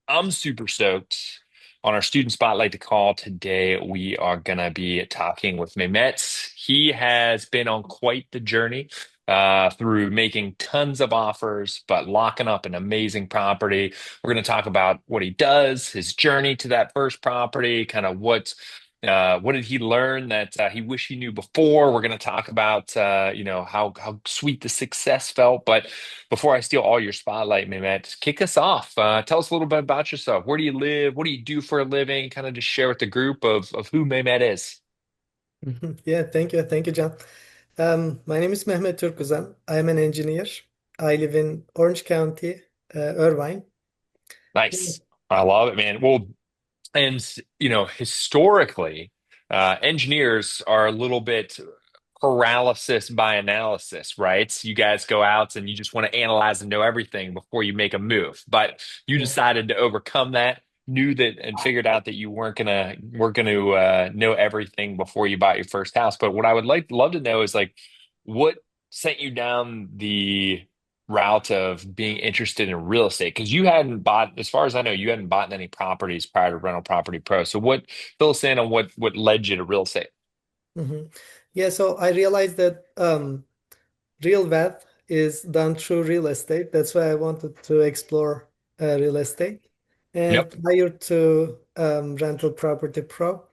I'm super stoked. On our student spotlight to call today, we are going to be talking with Mehmet. He has been on quite the journey through making tons of offers, but locking up an amazing property. We're going to talk about what he does, his journey to that first property, kind of what did he learn that he wish he knew before. We're going to talk about how sweet the success felt, but before I steal all your spotlight, Mehmet, kick us off. Tell us a little bit about yourself. Where do you live? What do you do for a living? Kind of just share with the group of who Mehmet is. Mhm. Yeah, thank you, John. My name is Mehmet Turkham. I'm an engineer. I live in Orange County, Irvine. Yeah. Nice. I love it, man. Well, and historically, engineers are a little bit paralysis by analysis, right? You guys go out and you just want to analyze and know everything before you make a move. But you Yeah. decided to overcome that, knew that and figured out that you weren't gonna know everything before you bought your first house. But what I would love to know is like what sent you down the route of being interested in real estate? Because you hadn't bought, as far as I know, you hadn't bought any properties prior to Rental Property Pro. So fill us in on what led you to real estate? Mhm. Yeah, so I realized that real wealth is done through real estate. That's why I wanted to explore real estate. And Yep. prior to Rental Property Pro,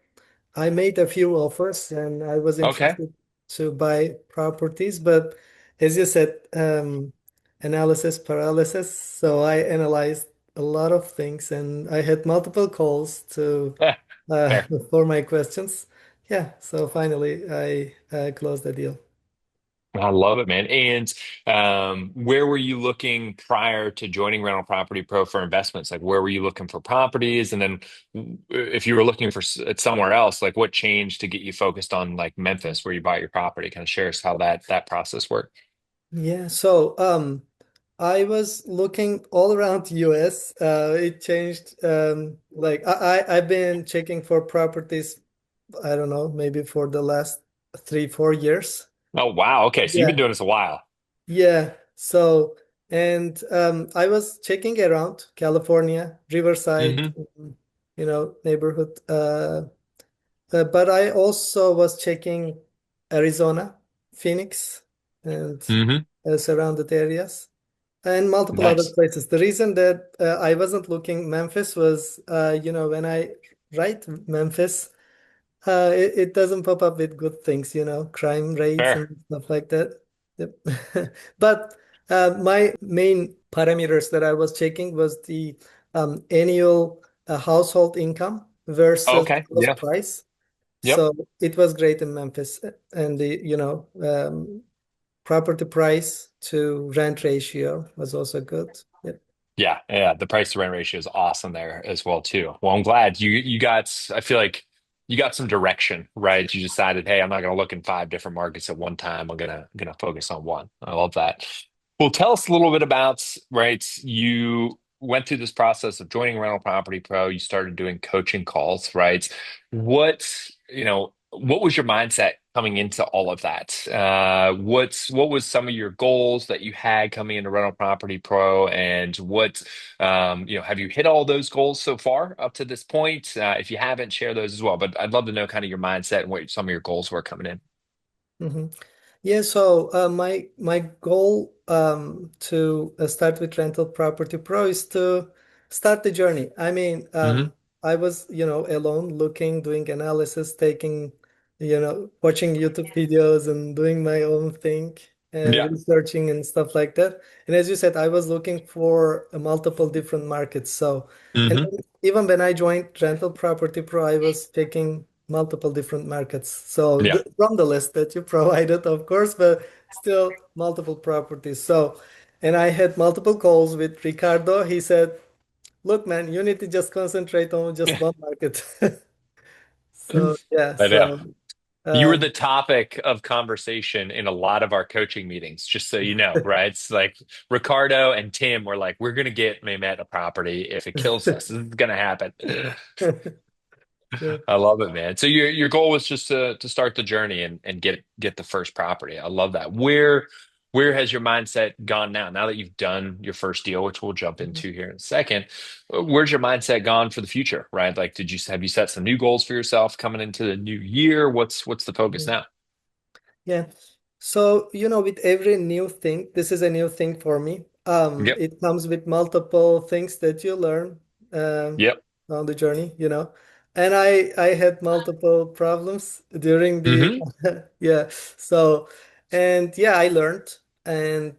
I made a few offers and I was Okay. interested to buy properties, but as you said, analysis paralysis. So I analyzed a lot of things and I had multiple calls to Fair. for my questions. Yeah, so finally I closed the deal. I love it, man. And where were you looking prior to joining Rental Property Pro for investments? Like, where were you looking for properties? And then, if you were looking for at somewhere else, like, what changed to get you focused on like Memphis, where you bought your property? Kind of share us how that process worked. Yeah, so I was looking all around US. It changed. Like I've been checking for properties. I don't know, maybe for the last 3, 4 years. Oh, wow. Okay, so you've been Yeah, doing this a while. yeah. So and I was checking around California, Riverside, Hmm. neighborhood. But I also was checking Arizona, Phoenix, and Hmm. surrounded areas, and multiple other Nice. places. The reason that I wasn't looking Memphis was, when I write Memphis, it doesn't pop up with good things, crime rates Fair. and stuff like that. Yep. But my main parameters that I was checking was the annual household income versus Okay. house Yeah. price. Yep. So it was great in Memphis, and the property price to rent ratio was also good. Yep. Yeah. Yeah. The price to rent ratio is awesome there as well too. Well, I'm glad you got. I feel like you got some direction, right? You decided, hey, I'm not going to look in five different markets at one time. I'm gonna focus on one. I love that. Well, tell us a little bit about, right? You went through this process of joining Rental Property Pro. You started doing coaching calls, right? What, what was your mindset coming into all of that? What was some of your goals that you had coming into Rental Property Pro, and have you hit all those goals so far up to this point? If you haven't, share those as well. But I'd love to know kind of your mindset and what some of your goals were coming in. Mhm. Yeah, so my goal to start with Rental Property Pro is to start the journey. I mean, Hmm. I was, alone looking, doing analysis, taking, watching YouTube videos and doing my own thing, Yeah. researching and stuff like that. And as you said, I was looking for multiple different markets. So, and Hmm. then even when I joined Rental Property Pro, I was checking multiple different markets. So Yeah. from the list that you provided, of course, but still multiple properties. So, and I had multiple calls with Ricardo. He said, "Look, man, you need to just concentrate on just one market." So yeah, I know. so You were um, the topic of conversation in a lot of our coaching meetings, just so you know, right? It's like Ricardo and Tim were like, we're going to get Mehmet a property if it kills us. This is going to happen. yeah. I love it, man. So your goal was just to start the journey and get the first property. I love that. where has your mindset gone now? Now that you've done your first deal, which we'll jump Mhm. into here in a second, where's your mindset gone for the future, right? Like, have you set some new goals for yourself coming into the new year? What's the focus now? Yeah. So, with every new thing, this is a new thing for me. Yep. It comes with multiple things that you learn um, Yep. on the journey. And I had multiple problems during the Hmm. yeah. So, and yeah, I learned, and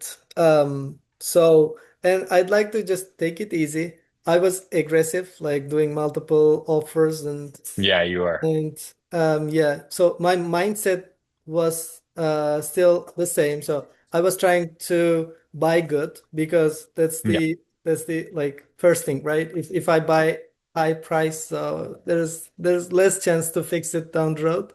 and I'd like to just take it easy. I was aggressive, like doing multiple offers Yeah, you are. yeah, so my mindset was still the same. So I was trying to buy good because Yeah. that's the like first thing, right? If I buy high price, so there's less chance to fix it down the road.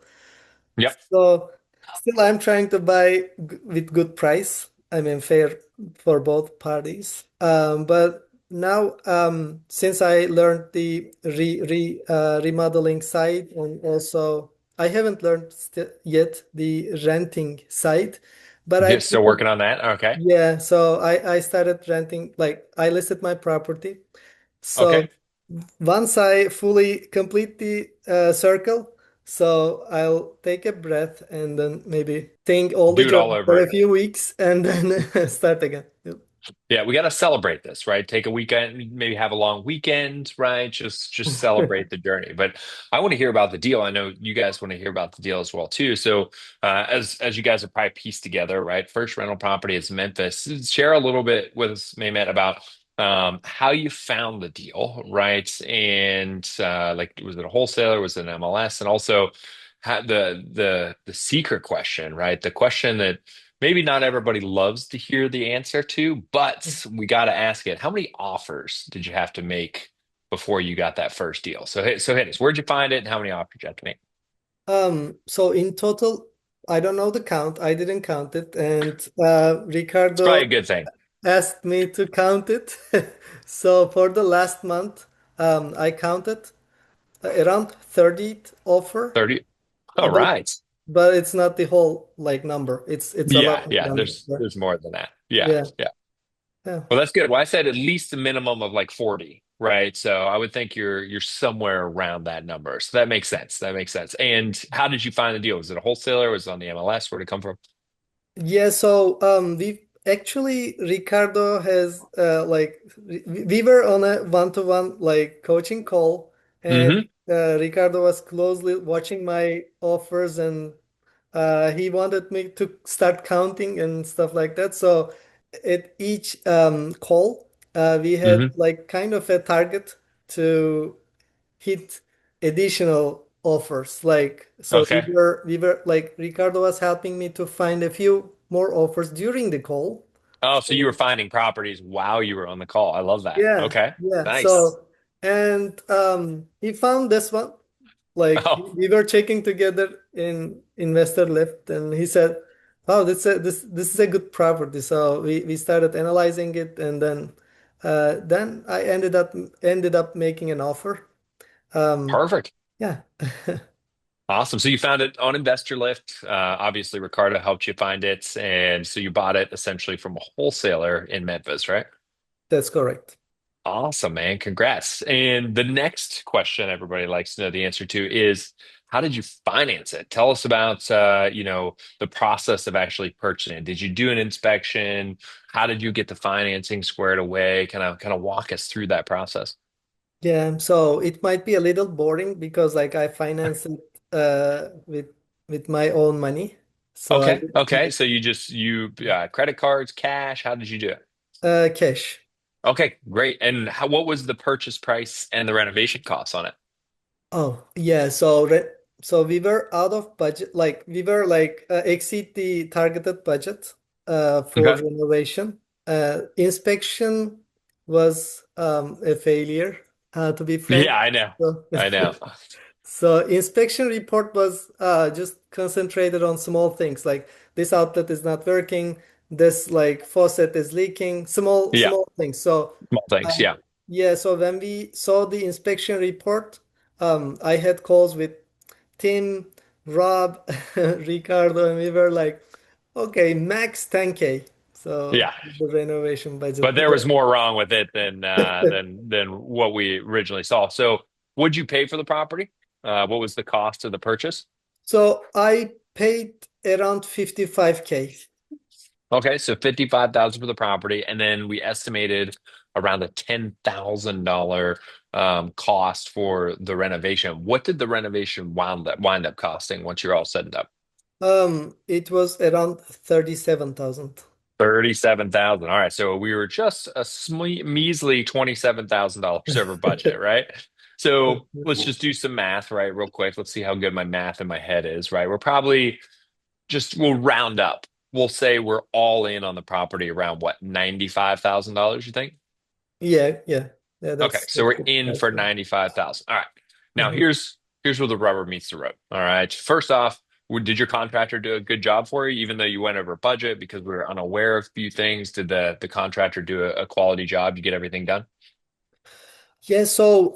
Yep. So still I'm trying to buy with good price. I mean fair for both parties. But now since I learned the remodeling side, and also I haven't learned st yet the renting side, but I Just still working on that. Okay. yeah, so I started renting, like I listed my property. Okay. So once I fully complete the circle, so I'll take a breath and then maybe think all the Do it all journey over for a again. few weeks and then start again. Yep. Yeah, we got to celebrate this, right? Take a weekend, maybe have a long weekend, right? Just celebrate the journey. But I want to hear about the deal. I know you guys want to hear about the deal as well too. So, as you guys have probably pieced together, right? First rental property is Memphis. Share a little bit with us, Mehmet, about how you found the deal, right? And like, was it a wholesaler? Was it an MLS? And also, the secret question, right? The question that maybe not everybody loves to hear the answer to, but we got to ask it. How many offers did you have to make before you got that first deal? So hit us. Where'd you find it, and how many offers did you have to make? So in total, I don't know the count. I didn't count it, and It's probably a Ricardo good thing. asked me to count it. So for the last month, I counted around 30 offer, 30. uh, All but right. but it's not the whole like number. It's a lot Yeah, more yeah. than that. There's more than that. Yeah, Yeah. yeah. Yeah. Well, that's good. Well, I said at least a minimum of like 40, right? So I would think you're somewhere around that number. So that makes sense. That makes sense. And how did you find the deal? Was it a wholesaler? Was it on the MLS? Where'd it come from? Yeah, so we actually Ricardo has like we were on a one-to-one like coaching call, and Hmm. Ricardo was closely watching my offers, and he wanted me to start counting and stuff like that. So at each call, we had Hmm. like kind of a target to hit additional offers. Like, so we Okay. were we were like Ricardo was helping me to find a few more offers during the call. Oh, so you were So, finding properties while you were on the call. I love that. yeah, Okay. yeah. Nice. So, and he found this one. Like Oh, we were checking together in investor left, and he said, "Oh, this is a good property." So we started analyzing it, and then I ended up making an offer. Um, perfect. yeah. Awesome. So you found it on Investor Lift. Obviously, Ricardo helped you find it. And so you bought it essentially from a wholesaler in Memphis, right? That's correct. Awesome, man. Congrats. And the next question everybody likes to know the answer to is how did you finance it? Tell us about the process of actually purchasing it. Did you do an inspection? How did you get the financing squared away? Kind of walk us through that process. Yeah, so it might be a little boring because like I finance it with my own money. So I Okay. Okay. So you credit cards, cash. How did you do it? cash. Okay, great. And what was the purchase price and the renovation costs on it? Oh, yeah. So we were out of budget. Like we were like exceed the targeted budget for Okay. renovation. Inspection was a failure, to be frank. Yeah, I know. So, I know. so inspection report was just concentrated on small things like this outlet is not working, this like faucet is leaking, small Yeah. small things. So Well, thanks. um, Yeah. yeah, so when we saw the inspection report, I had calls with Tim, Rob, Ricardo, and we were like, Okay, max 10K. So Yeah. the renovation budget. But there was more wrong with it than what we originally saw. So what'd you pay for the property? What was the cost of the purchase? So I paid around 55K. Okay, so 55,000 for the property, and then we estimated around a $10,000 cost for the renovation. What did the renovation wind up costing once you're all set and done? It was around 37,000. 37,000. All right, so we were just a measly $27,000 over budget, right? So let's just do some math, right, real quick. Let's see how good my math in my head is, right? We're probably we'll round up. We'll say we're all in on the property around what, $95,000, you think? Yeah, yeah. Yeah, Okay, that's so we're good. in That's for good. 95,000. All right. Now Mhm. here's where the rubber meets the road. All right. First off, did your contractor do a good job for you, even though you went over budget because we were unaware of a few things? Did the contractor do a quality job? You get everything done? Yeah, so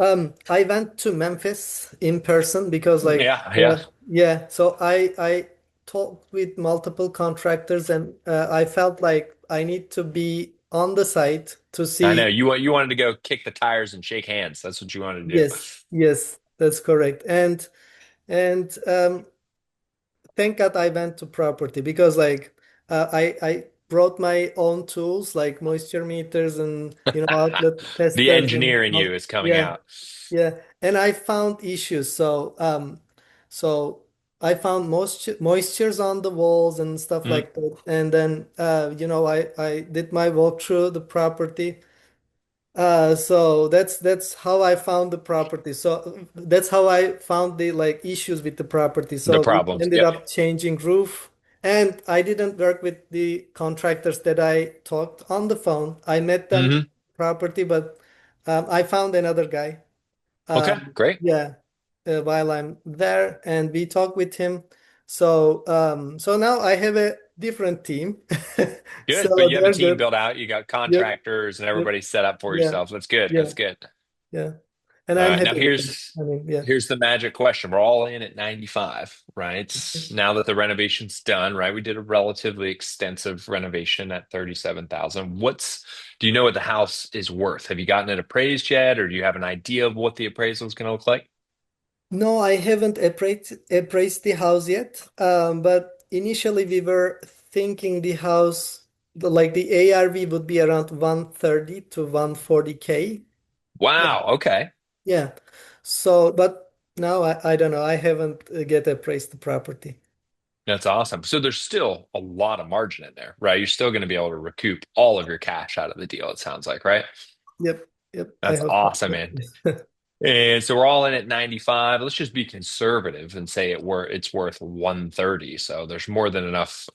I went to Memphis in person because Yeah, yeah. yeah, so I talked with multiple contractors and I felt like I need to be on the site to I know see. you wanted to go kick the tires and shake hands. That's what you wanted to do. Yes, yes, that's correct. And thank God I went to property because I brought my own tools like moisture meters and outlet The testers and engineer in you is coming yeah. out. Yeah, and I found issues. So I found moistures on the walls and stuff Mm, like that. And then I did my walk through the property. So that's how I found the property. So that's how I found the like issues with the property. the So we problems. ended Yep. up changing roof, and I didn't work with the contractors that I talked on the phone. I met them Hmm. property, but I found another guy. Okay, great. Yeah, while I'm there, and we talk with him. So now I have a different team. So Good. But you have a they're team good. built out. You got Yep, contractors and yep, everybody's set up for yeah, yourself. That's good. yeah, That's good. yeah. And I'm Now happy with them. here's I mean, yeah. here's the magic question. We're all in at 95, right? Now that the renovation's done, right? We did a relatively extensive renovation at 37,000. Do you know what the house is worth? Have you gotten it appraised yet, or do you have an idea of what the appraisal is going to look like? No, I haven't appraised the house yet. But initially we were thinking the house, like the ARV would be around 130 to 140K. Yeah. Wow. Okay. Yeah. So, but now I don't know. I haven't get appraised the property. That's awesome. So there's still a lot of margin in there, right? You're still going to be able to recoup all of your cash out of the deal, it sounds like, right? Yep. Yep. I That's hope awesome, man. so. And so we're all in at 95. Let's just be conservative and say it's worth 130. So there's more than enough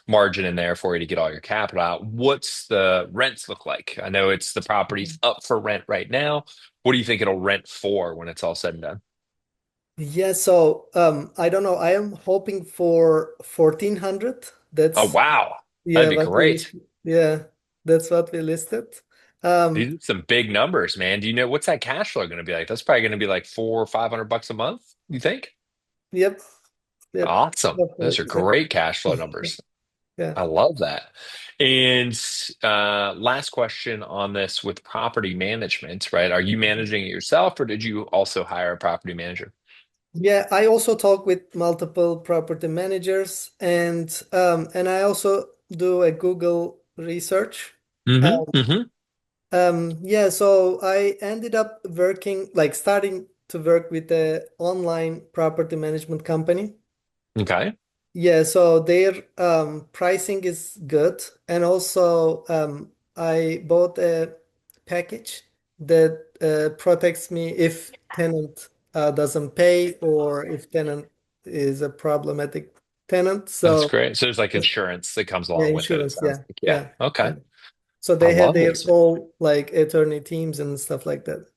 margin in there for you to get all your capital out. What's the rents look like? I know it's the property's up for rent right now. What do you think it'll rent for when it's all said and done? Yeah, so I don't know. I am hoping for 1400. Oh, That's wow. That'd yeah, be what we great. yeah, that's what we listed. Um These are some big numbers, man. Do you know what's that cash flow going to be like? That's probably going to be like 400 or 500 bucks a month, you think? yep, yep. Awesome. Those are great cash flow numbers. Yeah. I love that. And last question on this with property management, right? Are you managing it yourself or did you also hire a property manager? Yeah, I also talk with multiple property managers and I also do a Google research. Hmm. Um, Hmm. yeah, so I ended up starting to work with a online property management company. Okay. Yeah, so their pricing is good, and also I bought a package that protects me if tenant doesn't pay or if tenant is a problematic tenant. That's So great. So there's like insurance that comes yeah, along with it, it insurance, sounds yeah, like. Yeah. yeah, Okay. yeah. So I they have love their this. own like attorney teams and stuff like that.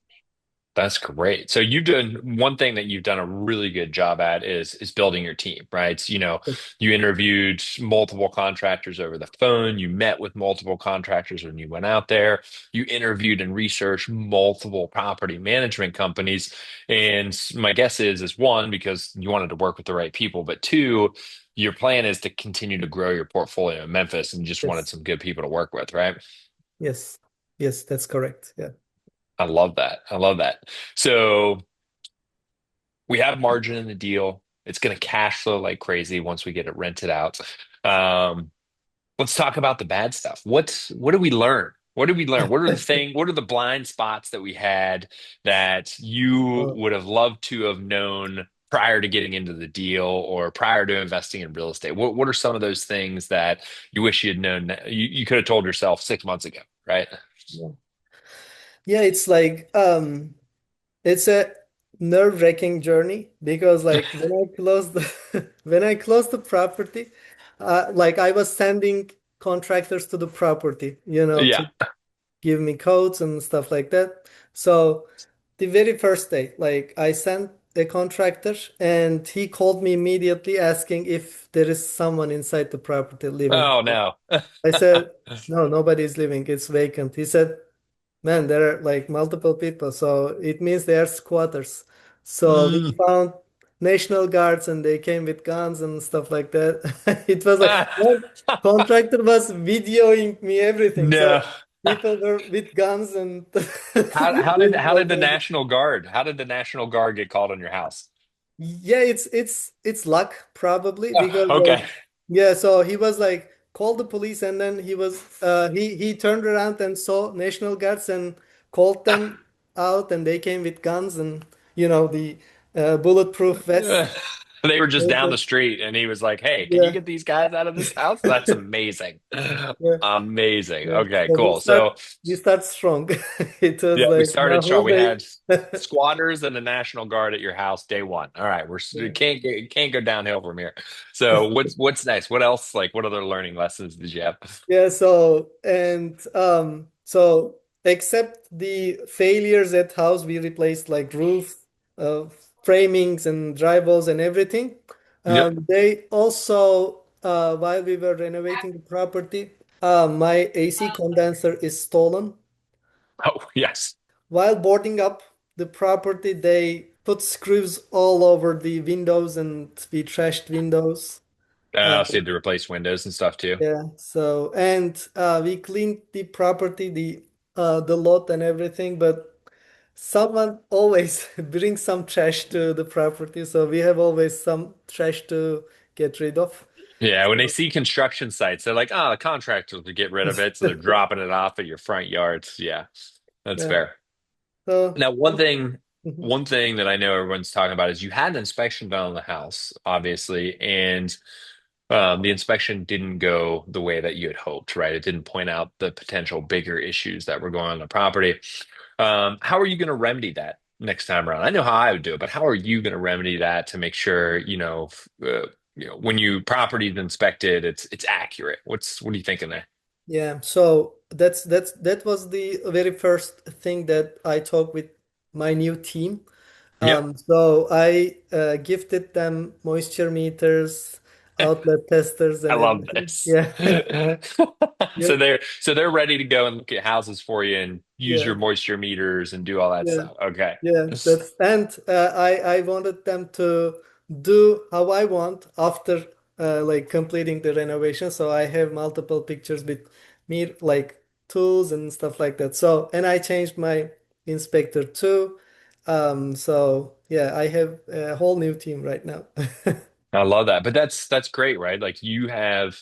That's great. So you've done one thing that you've done a really good job at is building your team, right? So, you interviewed multiple contractors over the phone, you met with multiple contractors when you went out there, you interviewed and researched multiple property management companies. And my guess is one, because you wanted to work with the right people, but two, your plan is to continue to grow your portfolio in Memphis and just wanted Yes. some good people to work with, right? Yes. Yes, that's correct. Yeah. I love that. I love that. So we have margin in the deal. It's going to cash flow like crazy once we get it rented out. Um, let's talk about the bad stuff. What did we learn? What did we learn? What are the blind spots that we had that you Uh, would have loved to have known prior to getting into the deal or prior to investing in real estate? What are some of those things that you wish you had known you could have told yourself 6 months ago, right? yeah. Yeah, it's like it's a nerve-wracking journey because like when I closed the when I closed the property, like I was sending contractors to the property, Yeah. to give me codes and stuff like that. So the very first day, like I sent a contractor and he called me immediately asking if there is someone inside the property living. Oh no. I said, no, nobody's living. It's vacant. He said, man, there are like multiple people, so it means they are squatters. So we Mm. found National Guards and they came with guns and stuff like that. It was like one contractor was videoing me everything. So No. people were with guns and How all did the kinds of. National Guard get called on your house? Yeah, it's luck probably because like Okay. yeah, so he was like called the police and then he turned around and saw National Guards and called them out and they came with guns and the bulletproof vest. They were just down the street and he was like, "Hey, can you Yeah, get these guys out of this house?" That's amazing. yeah, Amazing. yeah. Okay, So cool. So, we start strong. It was yeah, we like my started strong. whole We day. had squatters and the National Guard at your house day one. All right, we Yeah. can't go downhill from here. So, what's next? What else? Like, what other learning lessons did you have? Yeah, so except the failures at house, we replaced like roof, uh, framings and drywalls and everything. Yep. They also, while we were renovating the property, my AC condenser is stolen. Oh, yes. While boarding up the property, they put screws all over the windows and we trashed windows. Uh, So you had to replace windows and stuff too. Yeah, so and we cleaned the property, the lot and everything, but someone always brings some trash to the property, so we have always some trash to get rid of. Yeah, when they So, see construction sites, they're like, "Oh, the contractors will get rid of it," so they're dropping it off at your front yards. Yeah, that's yeah. fair. So Now, mhm. one thing that I know everyone's talking about is you had an inspection done on the house, obviously, and the inspection didn't go the way that you had hoped, right? It didn't point out the potential bigger issues that were going on in the property. How are you going to remedy that next time around? I know how I would do it, but how are you going to remedy that to make sure, when you property is inspected, it's accurate? What are you thinking there? Yeah, so that was the very first thing that I talked with my new team. Yep. So I gifted them moisture meters, outlet testers, I and love everything. this. Yeah, yeah, So they're ready to go and look at houses for you and use yeah, your moisture meters and do all that yeah, stuff. Okay. yeah. That's and I wanted them to do how I want after like completing the renovation. So I have multiple pictures with me like tools and stuff like that. So and I changed my inspector too. So yeah, I have a whole new team right now. I love that. But that's great, right? Like you have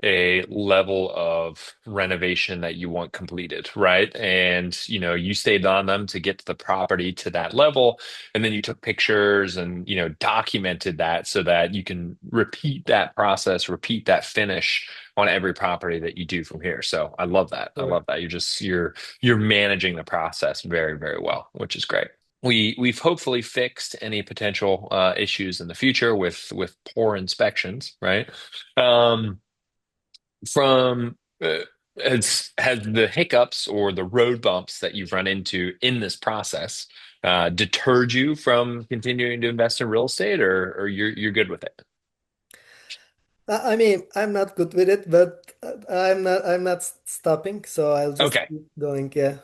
a level of renovation that you want completed, right? And you stayed on them to get to the property to that level, and then you took pictures and documented that so that you can repeat that process, repeat that finish on every property that you do from here. So I love that. I Sure. love that. You're managing the process very, very well, which is great. We've hopefully fixed any potential issues in the future with poor inspections, right? Um, from has the hiccups or the road bumps that you've run into in this process deterred you from continuing to invest in real estate, or you're good with it? I mean, I'm not good with it, but I'm not stopping, so I'll just Okay. keep going. Yeah.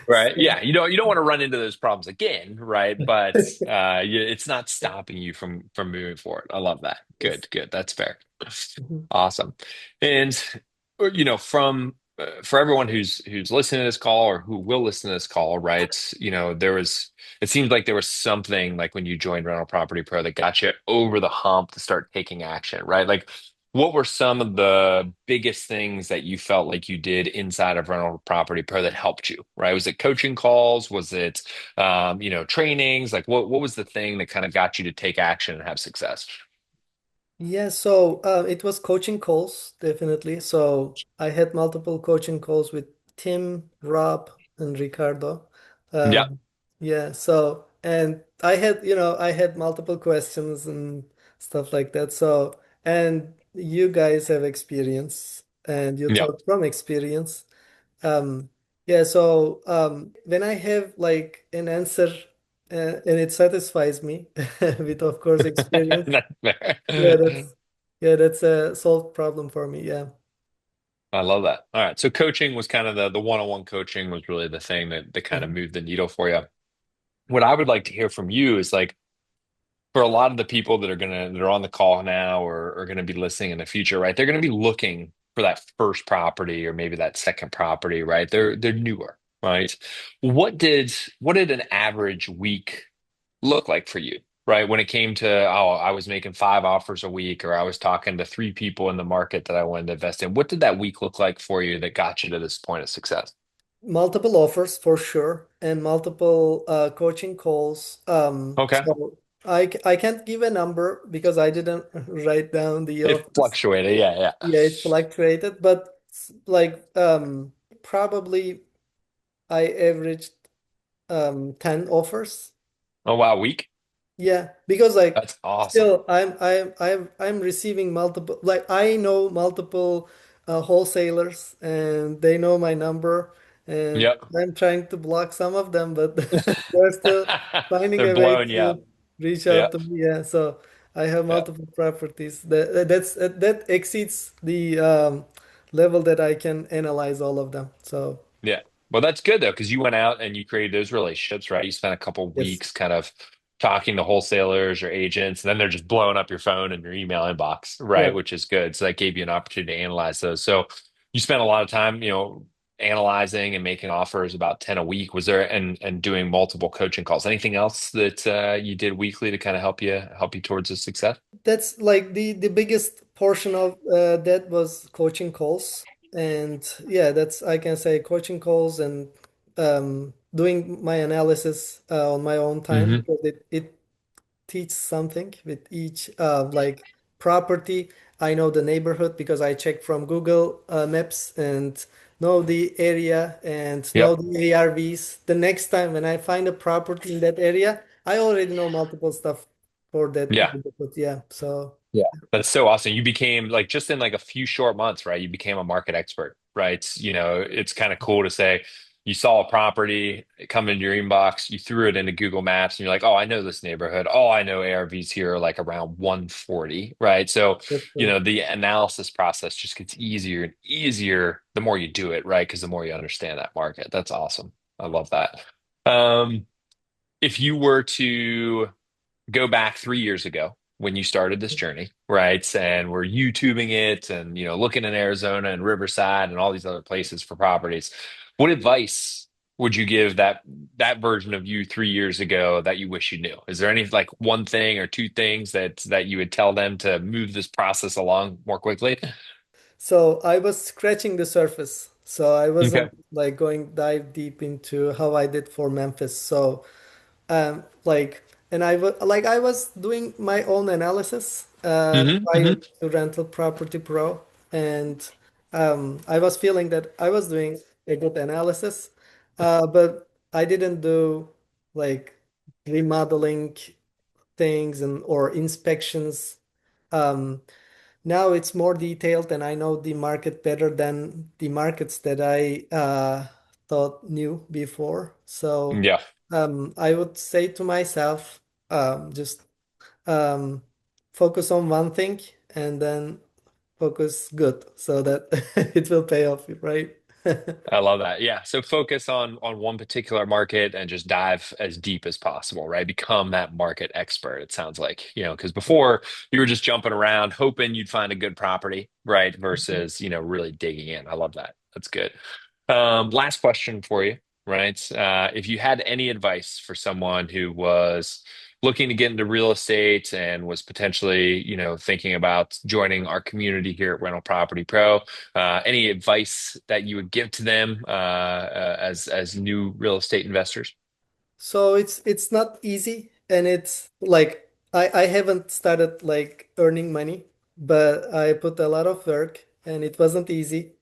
Right. So, Yeah. You don't want to run into those problems again, right? But it's not stopping you from moving forward. I love that. yes. Good. Good. That's fair. Mhm. Awesome. And from for everyone who's listening to this call or who will listen to this call, right? It seems like there was something like when you joined Rental Property Pro that got you over the hump to start taking action, right? Like what were some of the biggest things that you felt like you did inside of Rental Property Pro that helped you, right? Was it coaching calls? Was it trainings? Like what was the thing that kind of got you to take action and have success? Yeah, so it was coaching calls, definitely. So I had multiple coaching calls with Tim, Rob, and Ricardo. Yeah. Um, yeah, so and I had multiple questions and stuff like that. So, and you guys have experience and you Yeah. talk from experience. Um, yeah, so when I have like an answer and it satisfies me with, of course, experience. That's Yeah, fair. that's a solved problem for me. Yeah. I love that. All right. So coaching was kind of the one-on-one coaching was really the thing that kind of Mhm. moved the needle for you. What I would like to hear from you is like for a lot of the people that are on the call now or are gonna be listening in the future, right? They're gonna be looking for that first property or maybe that second property, right? They're newer, right? What did what did an average week look like for you, right? When it came to, oh, I was making 5 offers a week, or I was talking to 3 people in the market that I wanted to invest in. What did that week look like for you that got you to this point of success? Multiple offers for sure, and multiple coaching calls. Okay. So I can't give a number because I didn't write down the It offers. fluctuated. Yeah, yeah. Yeah, it fluctuated, but like probably I averaged 10 offers. Oh, wow. Week? Yeah, because like That's awesome. still I'm receiving multiple, like I know multiple wholesalers and they know my number and Yep. I'm trying to block some of them, but they're still finding They're a way blowing you to up. reach Yeah. out to me. Yeah, so I have Yeah. multiple properties that exceeds the level that I can analyze all of them. So Yeah. Well, that's good though, because you went out and you created those relationships, right? You spent a couple yes, weeks kind of talking to wholesalers or agents, and then they're just blowing up your phone and your email inbox, right? yeah. Which is good. So that gave you an opportunity to analyze those. So you spent a lot of time, analyzing and making offers about 10 a week. Was there and doing multiple coaching calls. Anything else that you did weekly to kind of help you towards this success? That's like the biggest portion of that was coaching calls, and yeah, that's I can say coaching calls and doing my analysis on my own time Hmm. because it teach something with each like property. I know the neighborhood because I check from Google Maps and know the area and know Yep. the ARVs. The next time when I find a property in that area, I already know multiple stuff for that Yeah. neighborhood. Yeah, so Yeah. That's so awesome. You became like just in like a few short months, right? You became a market expert, right? It's kind of cool to say you saw a property come into your inbox, you threw it into Google Maps, and you're like, oh, I know this neighborhood. Oh, I know ARVs here are like around 140, right? So, that's true. the analysis process just gets easier and easier the more you do it, right? Because the more you understand that market. That's awesome. I love that. Um, if you were to go back 3 years ago when you started this journey, right? And we're YouTubing it and looking in Arizona and Riverside and all these other places for properties. What advice would you give that version of you 3 years ago that you wish you knew? Is there any like one thing or two things that you would tell them to move this process along more quickly? So I was scratching the surface. So I Okay. wasn't like going dive deep into how I did for Memphis. So like and I was doing my own analysis prior Hmm. to Rental Property Pro, and I was feeling that I was doing a good analysis, but I didn't do like remodeling things and or inspections. um Now it's more detailed and I know the market better than the markets that I thought knew before. So Yeah. I would say to myself, just um, focus on one thing and then focus good so that it will pay off, right? I love that. Yeah. So focus on one particular market and just dive as deep as possible, right? Become that market expert, it sounds like, because before you were just jumping around hoping you'd find a good property, right? Versus, really digging in. I love that. That's good. Last question for you, right? If you had any advice for someone who was looking to get into real estate and was potentially, thinking about joining our community here at Rental Property Pro, any advice that you would give to them as new real estate investors? So it's not easy, and it's like I haven't started like earning money, but I put a lot of work and it wasn't easy,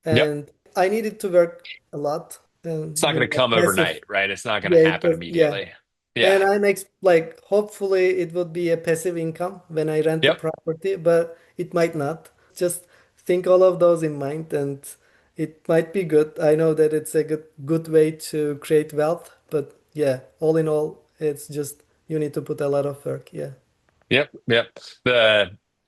Yep. and I needed to work a lot It's and not do going to like come passive. overnight, right? It's not going to Yeah, it happen was, yeah. immediately. Yeah. And I'm ex like hopefully it would be a passive income when I rent the Yep. property, but it might not. Just think all of those in mind and it might be good. I know that it's a good way to create wealth, but yeah, all in all, it's just you need to put a lot of work. Yeah. Yep, yep.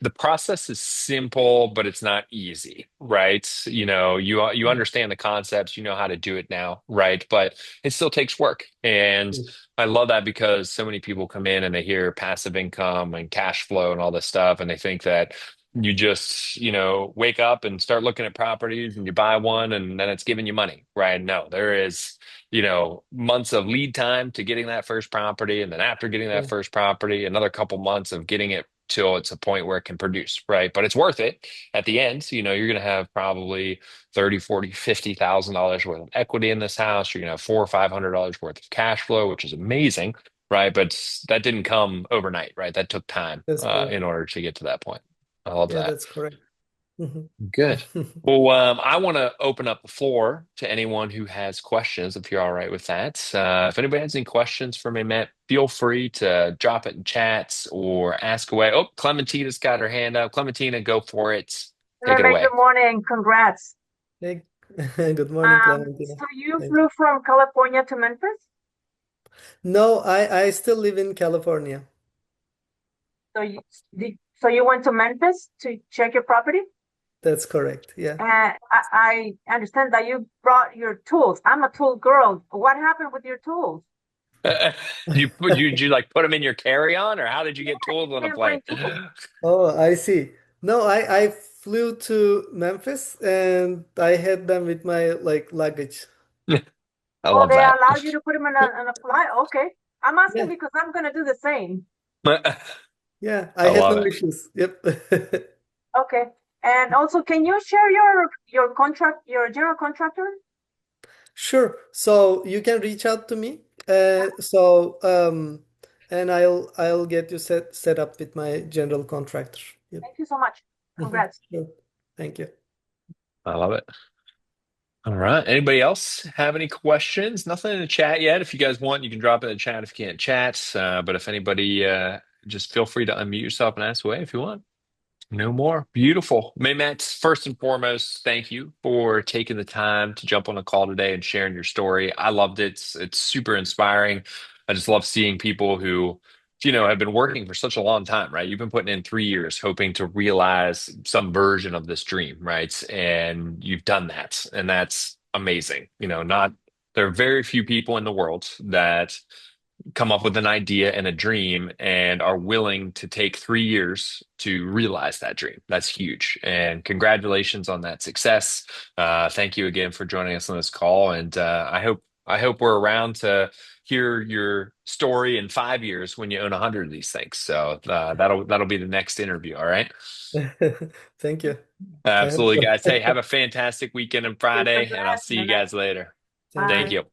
The process is simple, but it's not easy, right? You understand the concepts, you know how to do it now, right? But it still takes work. And I love that because so many people come in and they hear passive income and cash flow and all this stuff, and they think that you just, wake up and start looking at properties and you buy one and then it's giving you money, right? No, there is months of lead time to getting that first property. And then after getting that Yeah, first property, another couple months of getting it till it's a point where it can produce, right? But it's worth it at the end. So, you're going to have probably 30, 40, $50,000 worth of equity in this house. You're going to have four or $500 worth of cash flow, which is amazing, right? But that didn't come overnight, right? That took time that's correct. in order to get to that point. I love Yeah, that. that's correct. Mhm. Good. Well, I want to open up the floor to anyone who has questions, if you're all right with that. If anybody has any questions for me, Matt, feel free to drop it in chats or ask away. Oh, Clementina's got her hand up. Clementina, go for it. Take it Mehmet, away. good morning. Congrats. Hey, good morning, Clementina. So you Thank you. flew from California to Memphis? No, I still live in California. So you went to Memphis to check your property? That's correct. Yeah. And I understand that you brought your tools. I'm a tool girl. What happened with your tools? You like put them in your carry-on, or how did you Yeah, get tools you on a didn't plane? bring tools. Oh, I see. No, I flew to Memphis and I had them with my like luggage. I Oh, love they that. allowed you to put them in a flight? Okay. I'm asking Yeah, because I'm gonna do the same. yeah, I I had love no it. issues. Yep. Okay. And also, can you share your contract, your general contractor? Sure. So you can reach out to me. And I'll get you set up with my general contractor. Yep. Thank you so much. Mhm. Congrats. Sure. Thank you. I love it. All right. Anybody else have any questions? Nothing in the chat yet. If you guys want, you can drop it in the chat if you can't chat. But if anybody, just feel free to unmute yourself and ask away if you want. No more. Beautiful. Matt, first and foremost, thank you for taking the time to jump on a call today and sharing your story. I loved it. It's super inspiring. I just love seeing people who, have been working for such a long time, right? You've been putting in 3 years hoping to realize some version of this dream, right? And you've done that. And that's amazing. There are very few people in the world that come up with an idea and a dream and are willing to take 3 years to realize that dream. That's huge. And congratulations on that success. Thank you again for joining us on this call. And I hope we're around to hear your story in 5 years when you own 100 of these things. So that'll be the next interview. All right. Thank you. I hope Absolutely, guys. Hey, have so. a fantastic weekend and Okay, Friday, and I'll congrats, see you Mehmet. guys later. Thank Thank Bye. you. you.